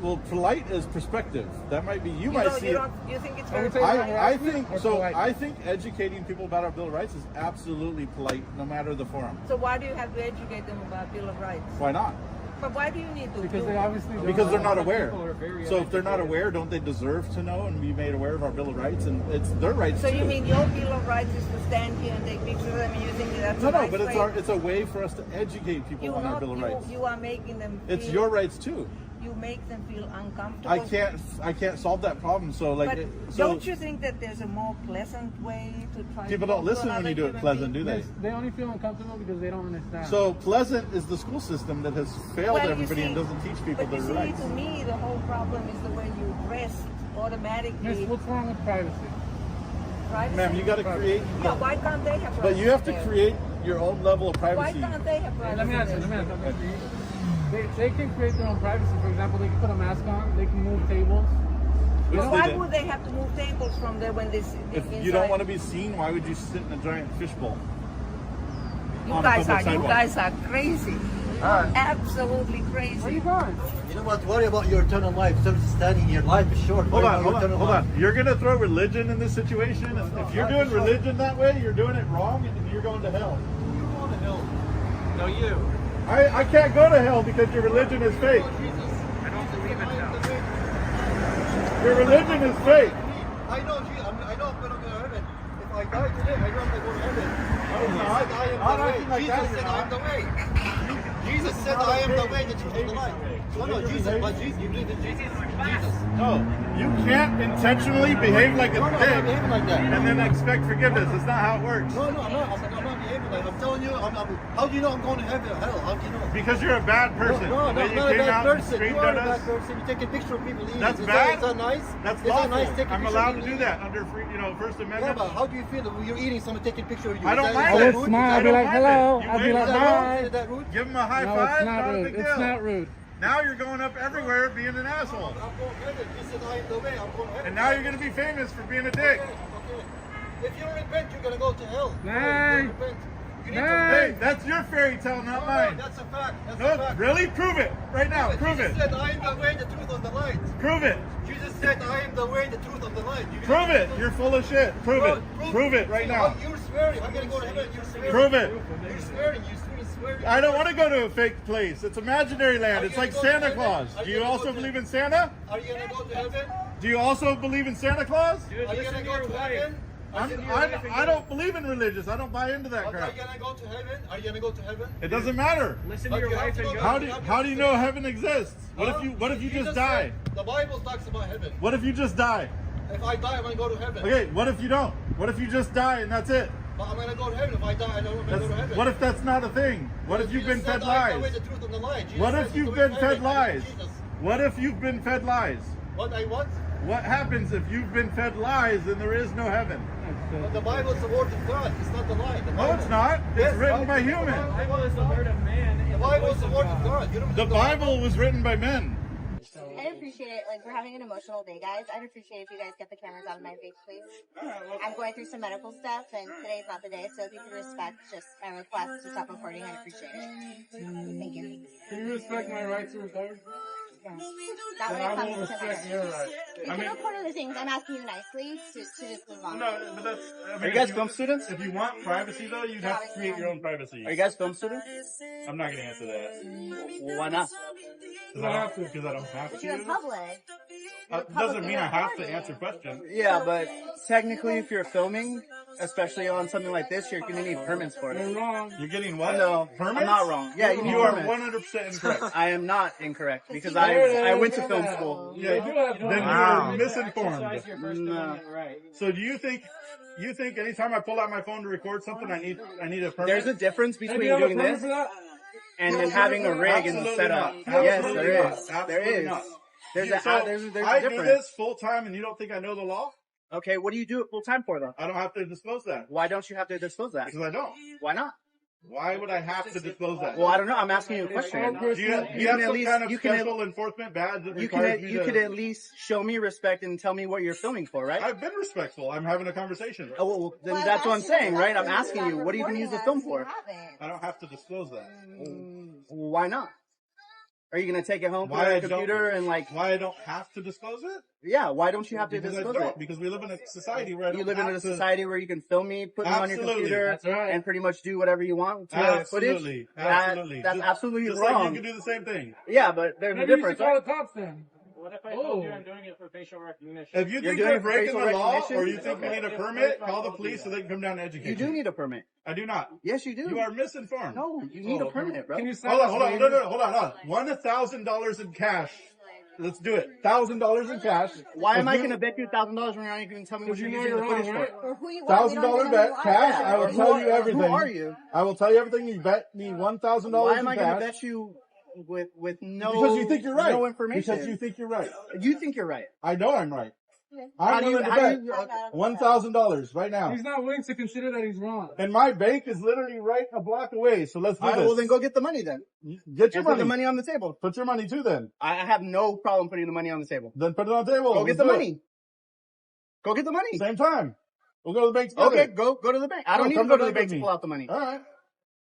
well, polite is perspective. That might be you You might don't, see you it. don't... You think it's very say polite? I think or so. polite? I think educating people about our Bill of Rights is absolutely polite, no matter the forum. So why do you have to educate them about Bill of Rights? Why not? But why do you need to Because do they it? obviously Because they're not aware. People are very So if they're not uneducated. aware, don't they deserve to know and be made aware of our Bill of Rights? And it's their rights So too. you mean your Bill of Rights is to stand here and take pictures of them and you think that's No, a no, nice but way? it's a way for us to educate people You on our not, Bill of Rights. you are making them It's feel, your rights too. You make them feel uncomfortable. I can't solve that problem. So like, But don't you think that there's a more pleasant way to try people to don't listen when you do it pleasant, do they? Yes, they only feel uncomfortable because they don't understand. So pleasant is the school system that has failed Well, you everybody and see- doesn't teach people But you their see, rights. to me, the whole problem is the way you dress automatically. Miss, what's wrong with privacy? Privacy. Ma'am, you got to create. Yeah, why can't they have privacy? But you have to there? create your own level of Why privacy. can't they have privacy? Let me answer. there? They can create their own privacy. For example, they can put a mask on. They can move tables. Yes, But they why did. would they have to move tables from there when they sit If inside? you don't want to be seen, why would you sit in a giant fishbowl? You on a guys public sidewalk? are crazy. Absolutely crazy. Where you going? You know what? Worry about your eternal life. So studying your life is short. Hold Worry on, about hold your on, eternal hold life. on. You're gonna throw religion in this situation. If you're doing religion that way, you're doing it wrong, and you're going to hell. You're going to hell. No, you. I can't go to hell because your religion is fake. I don't believe in hell. Your religion is fake. I know, I know I'm going to go to heaven. If I die today, I know I'm going to go to heaven. I'm not acting like Jesus that, said you're I'm the way. Jesus said, I am the way, the truth, and the life. No, Jesus, but Jesus, you believe in Jesus? Jesus. No, you can't intentionally behave like a No, I'm dick not behaving like that. and then expect forgiveness. It's not how it works. No, I'm not behaving like that. I'm telling you, how do you know I'm going to heaven or hell? How do you know? Because you're a bad person. No, The way I'm you not a came bad out and person. screamed You are at a bad us. person. You're taking picture of people leaving. That's Is bad. Is that nice? That's Is that nice lawful. taking I'm picture allowed of to do people that under free, First leaving? Yeah, Amendment. but how do you feel when you're eating someone taking picture of you? I don't Is that- mind is it. that rude? I Is don't that mind hello. it. You I'll be wave like, at hi. them, Is that rude? give them a high No, five. it's not a rude. big It's deal. not rude. Now you're going up everywhere being an asshole. I'm going to heaven. He said, I am the way. I'm going to heaven. And now you're going to be famous for being a dick. Okay. If you don't repent, you're going to go to hell. Nay. If you don't repent, you need to Hey, repent. that's your fairy tale, not No, mine. that's a fact. That's a No, fact. really? Prove it. Right now. Prove Jesus it. said, I am the way, the truth, and the light. Prove it. Jesus said, I am the way, the truth, and the light. Prove it. You're full of shit. Prove it. Prove it right now. You're swearing. I'm going to go to heaven. You're swearing. Prove it. You're swearing. You're swearing. I don't want to go to a fake place. It's imaginary land. It's like Santa Claus. Do you also believe in Santa? Are you going to go to heaven? Do you also believe in Santa Claus? Are you going to go to heaven? I don't believe in religious. I don't buy into that Are crap. you going to go to heaven? Are you going to go to heaven? It doesn't matter. Listen But to your you have wife to and go go. to How do you know heaven exists? What if you Jesus just die? said- The Bible talks about heaven. What if you just die? If I die, I'm going to go to heaven. Okay, what if you don't? What if you just die and that's it? But I'm going to go to heaven. If I die, I know I'm going to go to heaven. What if that's not a thing? What if you've been Jesus said, fed I am the way, lies? the truth, and the light. Jesus What said if he's you've the way been to fed heaven. lies? Jesus. What if you've been fed lies? What I want? What happens if you've been fed lies and there is no heaven? But the Bible is the word of God. It's not the lie. The No, Bible. it's not. It's Yes, written by the humans. Bible is the word of man. The Bible is the word of God. You don't The believe Bible was written by men. I'd appreciate it. Like, we're having an emotional day, guys. I'd appreciate if you guys get the cameras out of my face, please. I'm going through some medical stuff, and today's not the day, so if you could respect just my request to stop recording, I'd appreciate it. Thank you. Can you respect my right to record? That Then way I it will comes to respect that. your right. You can record other things. I'm asking you nicely to just move on. No, but that's. I mean, Are you guys if film students? If you want privacy, though, you'd have to create your own privacy. Are you guys film students? I'm not going to answer that. Why not? Because I don't have If you're in to. public, Doesn't mean I have to answer questions. Yeah, but technically, if you're filming, especially on something like this, you're gonna need permits for You're it. wrong. You're getting what? No, Permits? I'm not wrong. Yeah, you need You are permits. 100% incorrect. I am not incorrect because I went to film school. Yeah, They do have then Wow. you're misinformed. Exercise your First No. Amendment right. So do you think anytime I pull out my phone to record something, I need a permit? There's a difference Hey, between do you have a doing permit this for that? and then having a rig and Absolutely setup. not. Yes, Absolutely there not. is. Absolutely There is. not. There's So a there's a I do difference. this full time, and you don't think I know the law? Okay, what do you do it full time for though? I don't have to disclose that Why don't you have to disclose that? because I don't. Why not? Why would I have to disclose that? Well, I don't know. I'm asking you a question. Do you have can at some least- kind of you can at- special enforcement badge that You requires me could to? at least show me respect and tell me what you're filming for, right? I've been respectful. I'm having a conversation. Oh, well, then that's what I'm saying, right? I'm asking you, what are you going to use the film for? I don't have to disclose that. Why not? Are you going to take it home, put Why it I on a computer, don't? and like, Why I don't have to disclose it? yeah, why don't you have to Because I disclose don't. it? Because we live in a society where I You don't live in have a to- society where you can film me, put me on your Absolutely. computer, That's right. and pretty much do whatever you want to Absolutely. footage. Absolutely. That's Just- absolutely just wrong. like you can do the same thing. Yeah, but there's a Maybe you difference. should call Right? the cops then. What if I told you I'm doing it for facial recognition? If you You're think doing we're it for breaking the facial law, recognition? or you think we need a permit, call the police so they can come down and educate You do need a permit. I do not. Yes, you do. You are misinformed. No, you need a permit, bro. Can you sign Hold on, this hold on, waiver? no, hold on. $1,000 in cash. Let's do it. $1,000 in cash. Why am I If going you- to bet you $1,000 when you're not even going to tell me what Because you're you know using the you're footage wrong, right? for? or who you are, we don't $1,000 even know bet who you cash. are. I will Who tell are- you everything. Who are you? I will tell you everything. You bet me $1,000 Why am I in going to cash. bet you with no Because you think you're right. no information? Because you think you're right. You think you're right. I know I'm right. How I'm do you? willing to How bet do you? $1,000 right now. He's not willing to consider that he's wrong. And my bank is literally right a block away. So let's do All right, this. well, then go get the money then. Get your And put money. the money on the table. Put your money too then. I have no problem putting the money on the table. Then put it on the table. Go Let's get the do it. money. Go get the money. Same time. We'll go to the bank together. Okay, go to the bank. I don't need to come go to to the the bank bank to with pull me. out the money. All right.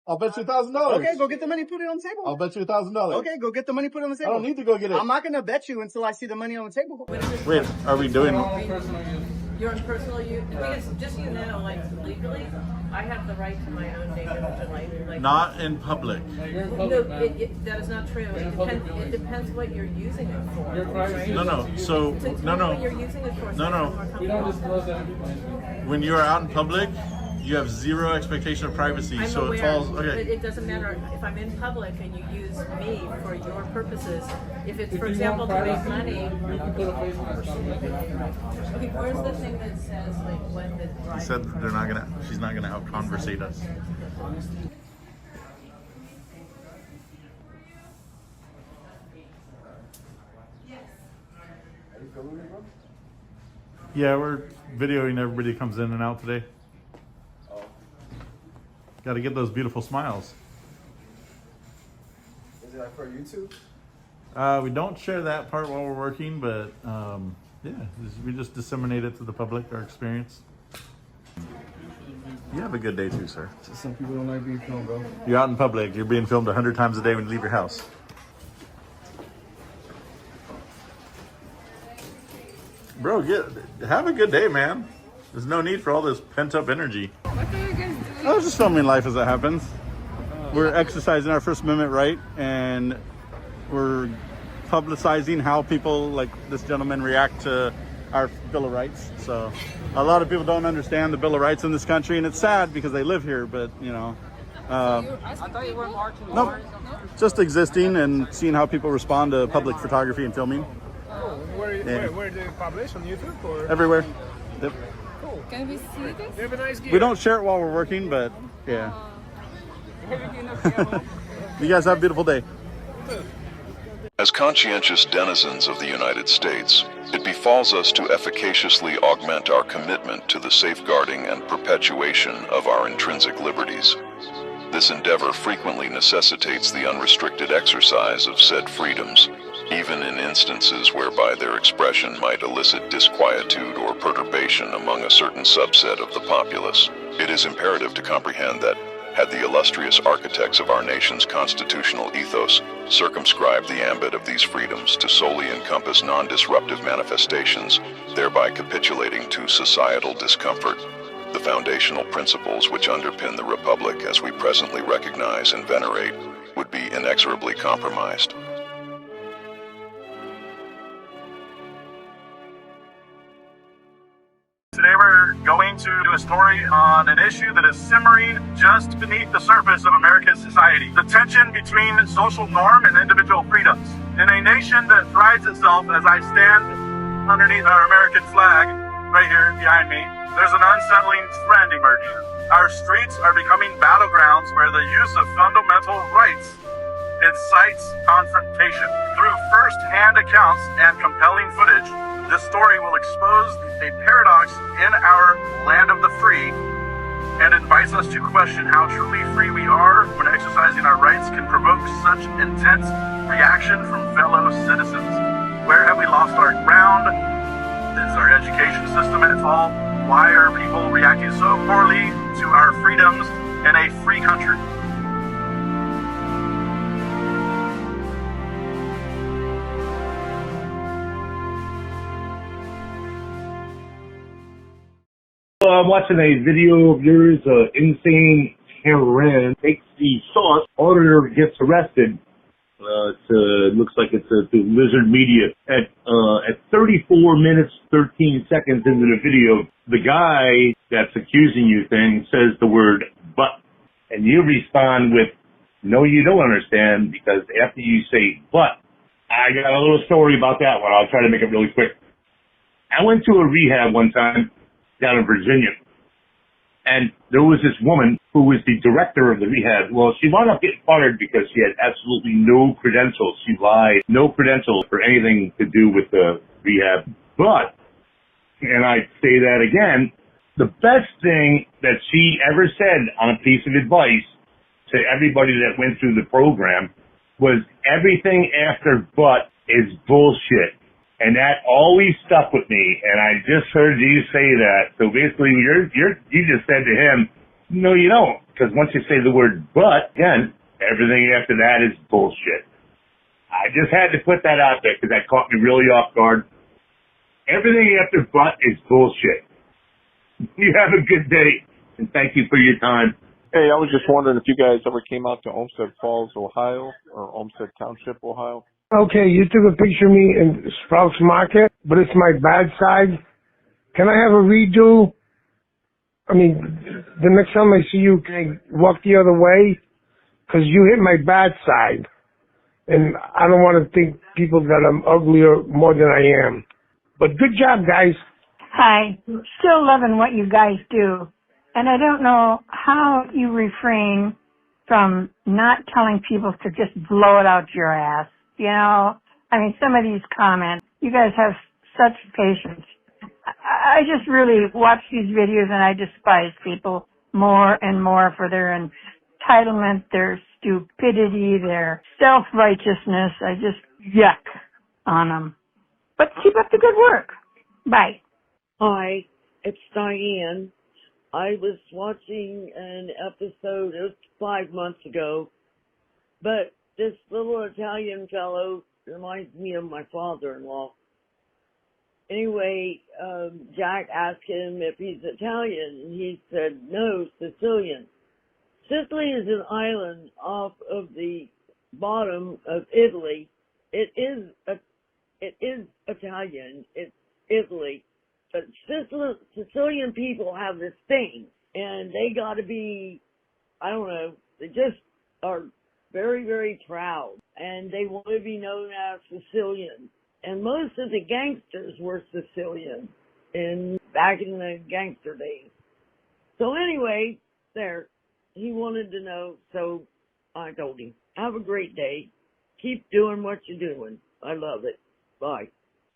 I'll bet you $1,000. Okay, go get the money, put it on the table. I'll bet you $1,000. Okay, go get the money, put it on the I table. don't need to go get it. I'm not gonna bet you until I see the money on the table. Wait, are we doing? Personal use. Your own personal use, because just so you know, like legally, I have the right to my own data, like. Not in public. Like, you're in No, public, man. that is not true. You're in It public depends, it depends what you're using it for. Your privacy. right? No. So So tell no, me no. what you're using it for. so No, I no. feel more We don't comfortable. disclose that information. When you're out in public, You have zero expectation of privacy, I'm so aware, it falls. but Okay. it doesn't matter if I'm in public and you use me for your purposes. If it's, If for you example, want to make privacy, money. you can put a face mask on. Okay, where's the thing that says like when the He said they're not gonna. She's not gonna out conversate us. Yeah, we're videoing everybody that comes in and out today. Got to get those beautiful smiles. Is it like for YouTube? We don't share that part while we're working, but yeah, we just disseminate it to the public, our experience. You have a good day too, sir. Some people don't like being filmed, bro. You're out in public. You're being filmed 100 times a day when you leave your house. Bro, have a good day, man. There's no need for all this pent-up energy. What are you guys doing? I was just filming life as it happens. We're exercising our First Amendment right, and we're publicizing how people like this gentleman react to our Bill of Rights. So a lot of people don't understand the Bill of Rights in this country, and it's sad because they live here, but you know. I thought you were marching. Nope. Just existing and seeing how people respond to public photography and filming. Where did it publish? On YouTube or? Everywhere. Yep. Cool. Can we see this? They have a nice gear. We don't share it while we're working, but yeah. You guys have a beautiful day. As conscientious denizens of the United States, it befalls us to efficaciously augment our commitment to the safeguarding and perpetuation of our intrinsic liberties. This endeavor frequently necessitates the unrestricted exercise of said freedoms, even in instances whereby their expression might elicit disquietude or perturbation among a certain subset of the populace. It is imperative to comprehend that, had the illustrious architects of our nation's constitutional ethos circumscribed the ambit of these freedoms to solely encompass non-disruptive manifestations, thereby capitulating to societal discomfort, the foundational principles which underpin the Republic as we presently recognize and venerate would be inexorably compromised. Today we're going to do a story on an issue that is simmering just beneath the surface of American society. The tension between social norm and individual freedoms. In a nation that prides itself, as I stand underneath our American flag, right here behind me, there's an unsettling trend emerging. Our streets are becoming battlegrounds where the use of fundamental rights incites confrontation. Through first-hand accounts and compelling footage, this story will expose a paradox in our land of the free and invites us to question how truly free we are when exercising our rights can provoke such intense reaction from fellow citizens. Where have we lost our ground? Is our education system at fault? Why are people reacting so poorly to our freedoms in a free country? I'm watching a video of yours, Insane Karen takes the sauce, auditor gets arrested. Looks like it's the Lizard Media. At 34 minutes, 13 seconds into the video, the guy that's accusing you says the word but. And you respond with, no, you don't understand, because after you say but, I got a little story about that one. I'll try to make it really quick. I went to a rehab one time down in Virginia. And there was this woman who was the director of the rehab. Well, she wound up getting fired because she had absolutely no credentials. She lied, no credentials for anything to do with the rehab. But, and I say that again, the best thing that she ever said on a piece of advice to everybody that went through the program was everything after but is bullshit. And that always stuck with me, and I just heard you say that. So basically, you just said to him, no, you don't, because once you say the word but, again, everything after that is bullshit. I just had to put that out there because that caught me really off guard. Everything after but is bullshit. You have a good day, and thank you for your time. Hey, I was just wondering if you guys ever came out to Olmsted Falls, Ohio, or Olmsted Township, Ohio. Okay, you took a picture of me in Sprouts Market, but it's my bad side. Can I have a redo? I mean, the next time I see you, can I walk the other way? 'Cause you hit my bad side. And I don't want to think people that I'm uglier more than I am. But good job, guys. Hi. Still loving what you guys do. And I don't know how you refrain from not telling people to just blow it out your ass. You know, I mean, some of these comments, you guys have such patience. I just really watch these videos and I despise people more and more for their entitlement, their stupidity, their self-righteousness. I just yuck on them. But keep up the good work. Bye. Hi, it's Diane. I was watching an episode, it was 5 months ago, but this little Italian fellow reminds me of my father-in-law. Anyway, Jack asked him if he's Italian, and he said, no, Sicilian. Sicily is an island off of the bottom of Italy. It is Italian, it's Italy. But Sicilian people have this thing, and they got to be, I don't know, they just are very, very proud, and they want to be known as Sicilian. And most of the gangsters were Sicilian back in the gangster days. So anyway, he wanted to know, so I told him, have a great day. Keep doing what you're doing. I love it. Bye.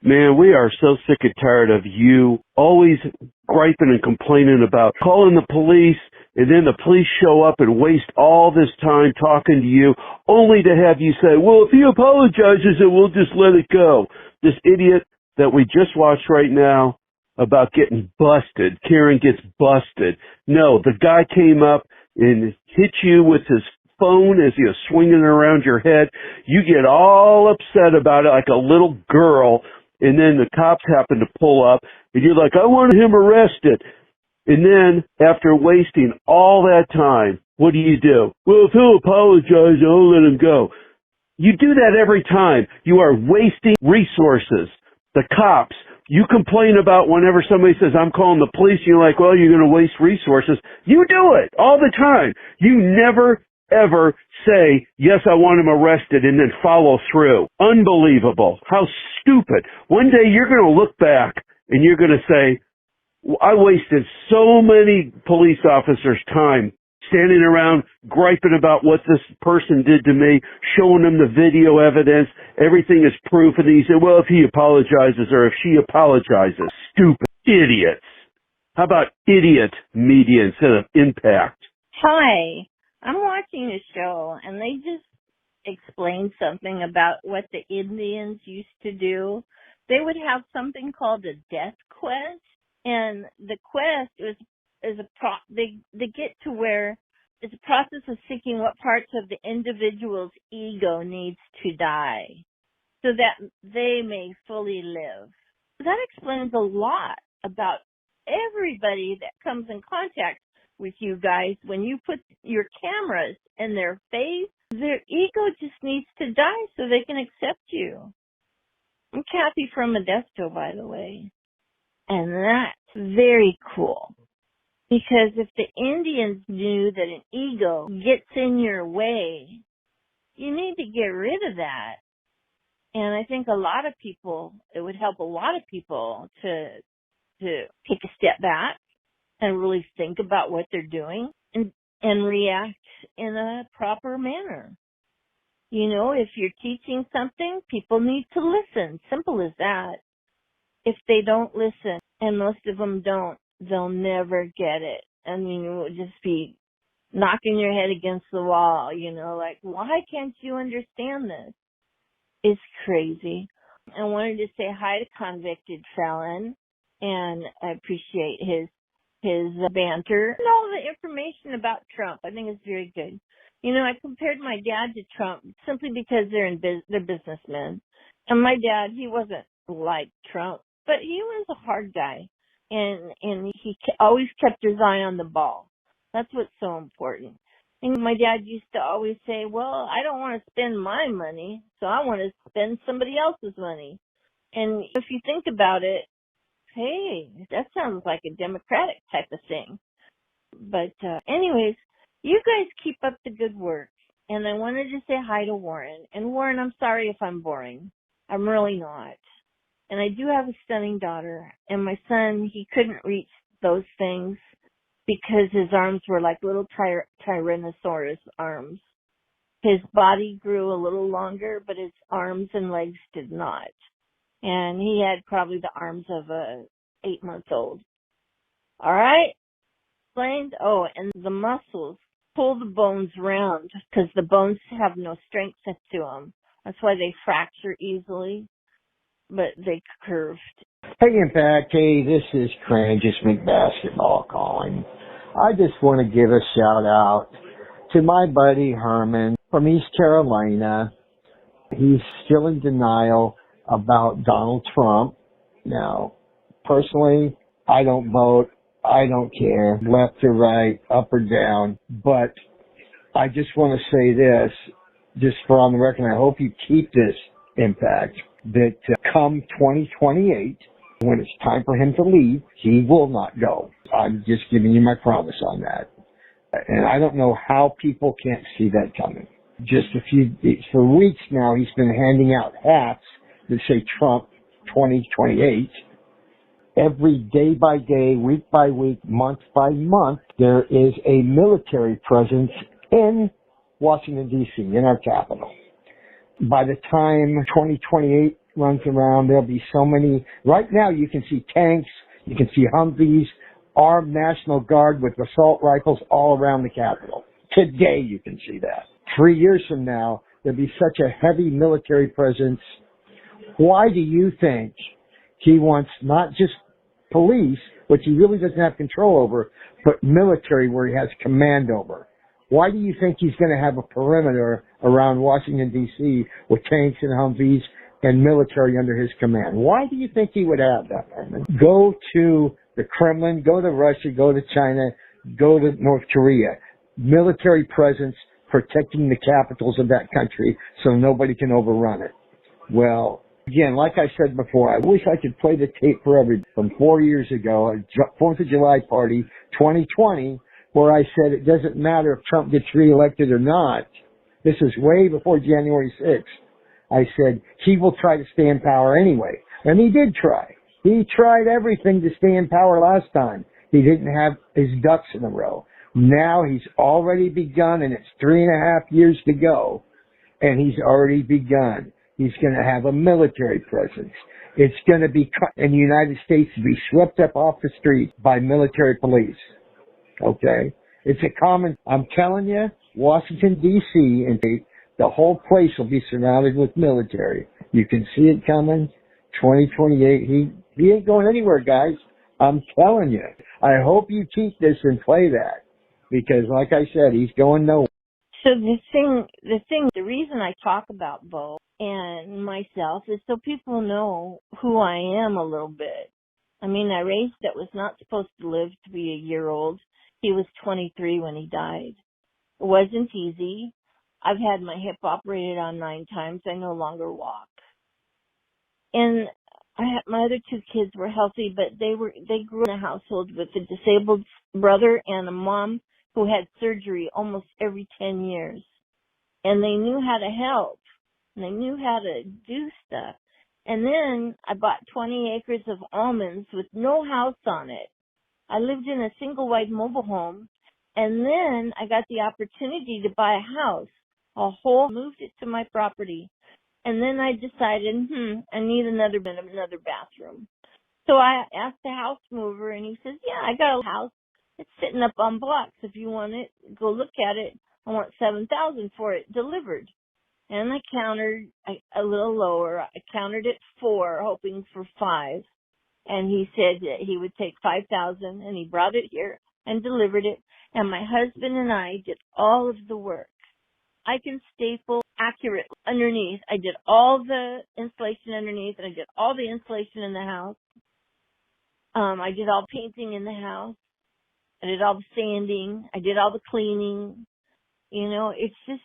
Man, we are so sick and tired of you always griping and complaining about calling the police, and then the police show up and waste all this time talking to you, only to have you say, well, if he apologizes, then we'll just let it go. This idiot that we just watched right now about getting busted, Karen gets busted. No, the guy came up and hit you with his phone as he was swinging it around your head. You get all upset about it like a little girl. And then the cops happen to pull up, and you're like, I want him arrested. And then, after wasting all that time, what do? Well, if he'll apologize, I'll let him go. You do that every time. You are wasting resources. The cops, you complain about whenever somebody says, I'm calling the police, and you're like, well, you're going to waste resources. You do it all the time. You never ever say, yes, I want him arrested, and then follow through. Unbelievable. How stupid. One day you're going to look back and you're going to say, I wasted so many police officers' time standing around griping about what this person did to me, showing them the video evidence, everything is proof, and he said, well, if he apologizes or if she apologizes. Stupid idiots. How about idiot media instead of impact? Hi. I'm watching a show, and they just explained something about what the Indians used to do. They would have something called a death quest, and the quest they get to where it's a process of seeking what parts of the individual's ego needs to die so that they may fully live. That explains a lot about everybody that comes in contact with you guys. When you put your cameras in their face, their ego just needs to die so they can accept you. I'm Kathy from Modesto, by the way. And that's very cool. Because if the Indians knew that an ego gets in your way, you need to get rid of that. And I think it would help a lot of people to take a step back and really think about what they're doing and react in a proper manner. You know, if you're teaching something, people need to listen. Simple as that. If they don't listen, and most of them don't, they'll never get it. I mean, it will just be knocking your head against the wall, you know, like, why can't you understand this? It's crazy. I wanted to say hi to Convicted Felon, and I appreciate his banter and all the information about Trump. I think it's very good. You know, I compared my dad to Trump simply because they're businessmen. And my dad, he wasn't like Trump, but he was a hard guy. And he always kept his eye on the ball. That's what's so important. And my dad used to always say, well, I don't want to spend my money, so I want to spend somebody else's money. And if you think about it, hey, that sounds like a democratic type of thing. But anyways, you guys keep up the good work. And I wanted to say hi to Warren. And Warren, I'm sorry if I'm boring. I'm really not. And I do have a stunning daughter. And my son, he couldn't reach those things because his arms were like little Tyrannosaurus arms. His body grew a little longer, but his arms and legs did not. And he had probably the arms of a 8-month-old. All right? Explained? Oh, and the muscles pull the bones round because the bones have no strength to them. That's why they fracture easily, but they curved. Hey, Impact. Hey, this is Crangus McBasketball calling. I just want to give a shout out to my buddy Herman from East Carolina. He's still in denial about Donald Trump. Now, personally, I don't vote. I don't care, left or right, up or down. But I just want to say this, just for on the record, I hope you keep this, Impact, that come 2028, when it's time for him to leave, he will not go. I'm just giving you my promise on that. And I don't know how people can't see that coming. For weeks now, he's been handing out hats that say Trump 2028. Every day by day, week by week, month by month, there is a military presence in Washington, D.C., in our capital. By the time 2028 runs around, there'll be so many. Right now, you can see tanks, you can see Humvees, armed National Guard with assault rifles all around the Capitol. Today, you can see that. 3 years from now, there'll be such a heavy military presence. Why do you think he wants not just police, which he really doesn't have control over, but military where he has command over? Why do you think he's going to have a perimeter around Washington, D.C. with tanks and Humvees and military under his command? Why do you think he would have that, Herman? Go to the Kremlin, go to Russia, go to China, go to North Korea. Military presence protecting the capitals of that country so nobody can overrun it. Well, again, like I said before, I wish I could play the tape for everybody from 4 years ago, a 4th of July party, 2020, where I said it doesn't matter if Trump gets reelected or not. This is way before January 6th. I said he will try to stay in power anyway. And he did try. He tried everything to stay in power last time. He didn't have his ducks in a row. Now he's already begun, and it's 3.5 years to go. And he's already begun. He's going to have a military presence. It's going to be in the United States to be swept up off the street by military police. Okay? It's a common, I'm telling you, Washington, D.C., and the whole place will be surrounded with military. You can see it coming. 2028, he ain't going anywhere, guys. I'm telling you. I hope you keep this and play that. Because like I said, he's going nowhere. So the reason I talk about Bo and myself is so people know who I am a little bit. I mean, I raised that was not supposed to live to be a year old. He was 23 when he died. It wasn't easy. I've had my hip operated on 9 times. I no longer walk. And my other 2 kids were healthy, but they grew in a household with a disabled brother and a mom who had surgery almost every 10 years. And they knew how to help. And they knew how to do stuff. And then I bought 20 acres of almonds with no house on it. I lived in a single wide mobile home. And then I got the opportunity to buy a house, moved it to my property. And then I decided, I need another bathroom. So I asked the house mover, and he says, yeah, I got a house. It's sitting up on blocks. If you want it, go look at it. I want $7,000 for it delivered. And I countered a little lower. I countered it 4, hoping for 5. And he said that he would take $5,000, and he brought it here and delivered it. And my husband and I did all of the work. I can staple accurately underneath. I did all the insulation underneath, and I did all the insulation in the house. I did all painting in the house. I did all the sanding. I did all the cleaning. You know, it's just,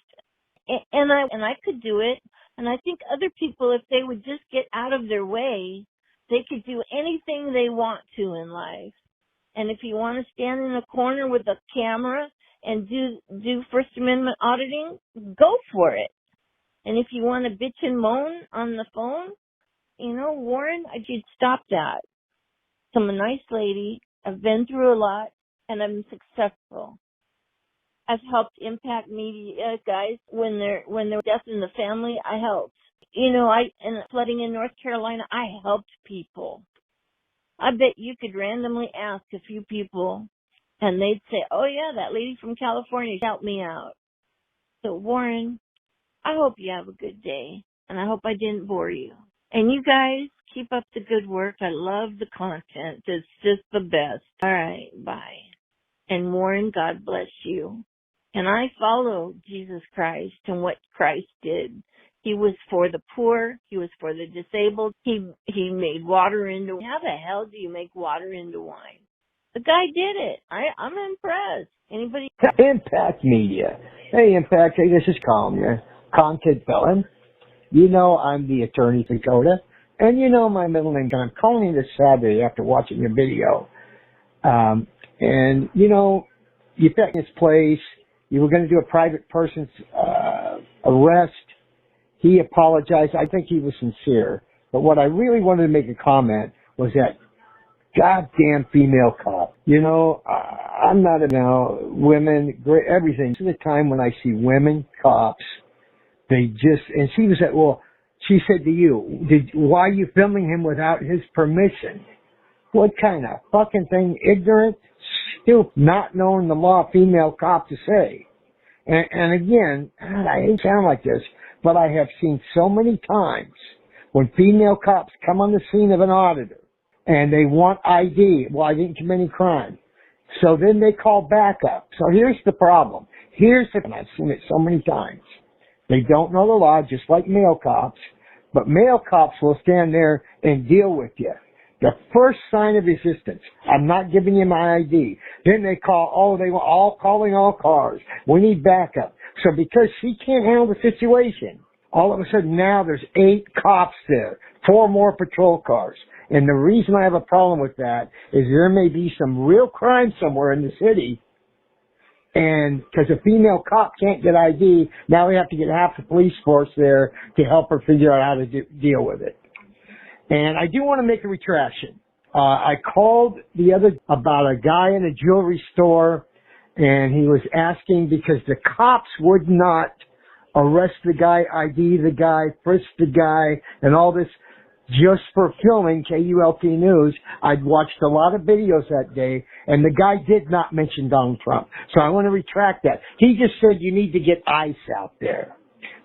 and I could do it. And I think other people, if they would just get out of their way, they could do anything they want to in life. And if you want to stand in a corner with a camera and do First Amendment auditing, go for it. And if you want to bitch and moan on the phone, you know, Warren, I should stop that. So I'm a nice lady. I've been through a lot, and I'm successful. I've helped Impact Media guys when there was death in the family. I helped. You know, and flooding in North Carolina, I helped people. I bet you could randomly ask a few people, and they'd say, "Oh yeah, that lady from California helped me out." So Warren, I hope you have a good day, and I hope I didn't bore you. And you guys, keep up the good work. I love the content. It's just the best. All right, bye. And Warren, God bless you. And I follow Jesus Christ and what Christ did. He was for the poor. He was for the disabled. He made water into... How the hell do you make water into wine? The guy did it. I'm impressed. Anybody? Impact Media. Hey, Impact. Hey, this is Content Felon. You know I'm the attorney for Dakota. And you know my middle name. I'm calling you this Saturday after watching your video. And, you know, you picked this place. You were going to do a private person's arrest. He apologized. I think he was sincere. But what I really wanted to make a comment was that goddamn female cop. You know, I'm not women, great, everything. This is a time when I see women cops. They just, and she was at, well, she said to you, why are you filming him without his permission? What kind of fucking thing? Ignorant, stupid, not knowing the law, female cop to say. And again, I hate to sound like this, but I have seen so many times when female cops come on the scene of an auditor and they want ID. Well, I didn't commit any crime. So then they call backup. So here's the problem. And I've seen it so many times. They don't know the law, just like male cops, but male cops will stand there and deal with you. The first sign of resistance, I'm not giving you my ID. Then they call, they were all calling all cars. We need backup. So because she can't handle the situation, all of a sudden now there's 8 cops there, 4 more patrol cars. And the reason I have a problem with that is there may be some real crime somewhere in the city. And because a female cop can't get ID, now we have to get half the police force there to help her figure out how to deal with it. And I do want to make a retraction. I called the other about a guy in a jewelry store, and he was asking because the cops would not arrest the guy, ID the guy, frisk the guy, and all this just for filming KULT News. I'd watched a lot of videos that day, and the guy did not mention Donald Trump. So I want to retract that. He just said you need to get ICE out there.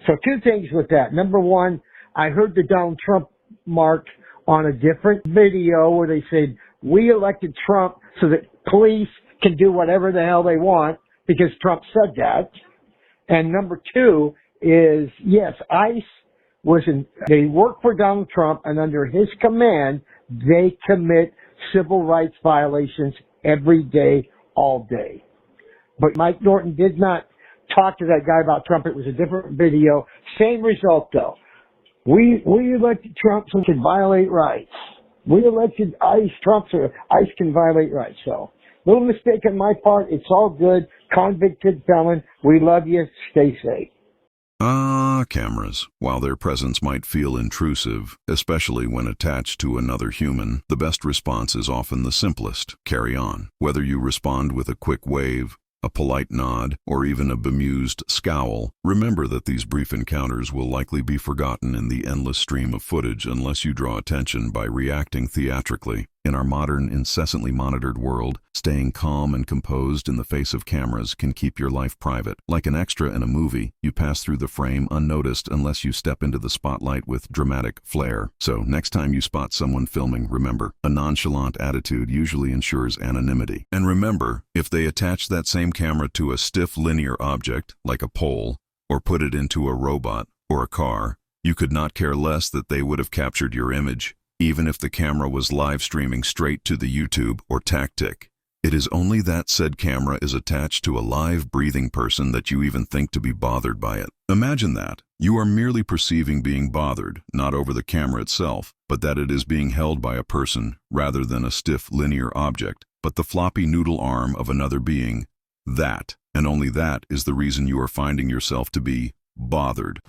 So 2 things with that. Number 1, I heard the Donald Trump mark on a different video where they said, we elected Trump so that police can do whatever the hell they want because Trump said that. And number 2 is, yes, ICE they work for Donald Trump, and under his command, they commit civil rights violations every day, all day. But Mike Norton did not talk to that guy about Trump. It was a different video. Same result, though. We elected Trump so he can violate rights. We elected ICE Trump so ICE can violate rights. So, little mistake on my part. It's all good. Convicted felon. We love you. Stay safe. Cameras. While their presence might feel intrusive, especially when attached to another human, the best response is often the simplest. Carry on. Whether you respond with a quick wave, a polite nod, or even a bemused scowl, remember that these brief encounters will likely be forgotten in the endless stream of footage unless you draw attention by reacting theatrically. In our modern, incessantly monitored world, staying calm and composed in the face of cameras can keep your life private. Like an extra in a movie, you pass through the frame unnoticed unless you step into the spotlight with dramatic flair. So, next time you spot someone filming, remember, a nonchalant attitude usually ensures anonymity. And remember, if they attach that same camera to a stiff linear object, like a pole, or put it into a robot or a car, you could not care less that they would have captured your image, even if the camera was live streaming straight to the YouTube or tactic. It is only that said camera is attached to a live, breathing person that you even think to be bothered by it. Imagine that. You are merely perceiving being bothered, not over the camera itself, but that it is being held by a person rather than a stiff linear object. But but the floppy noodle arm of another being. That, and only that, is the reason you are finding yourself to be bothered.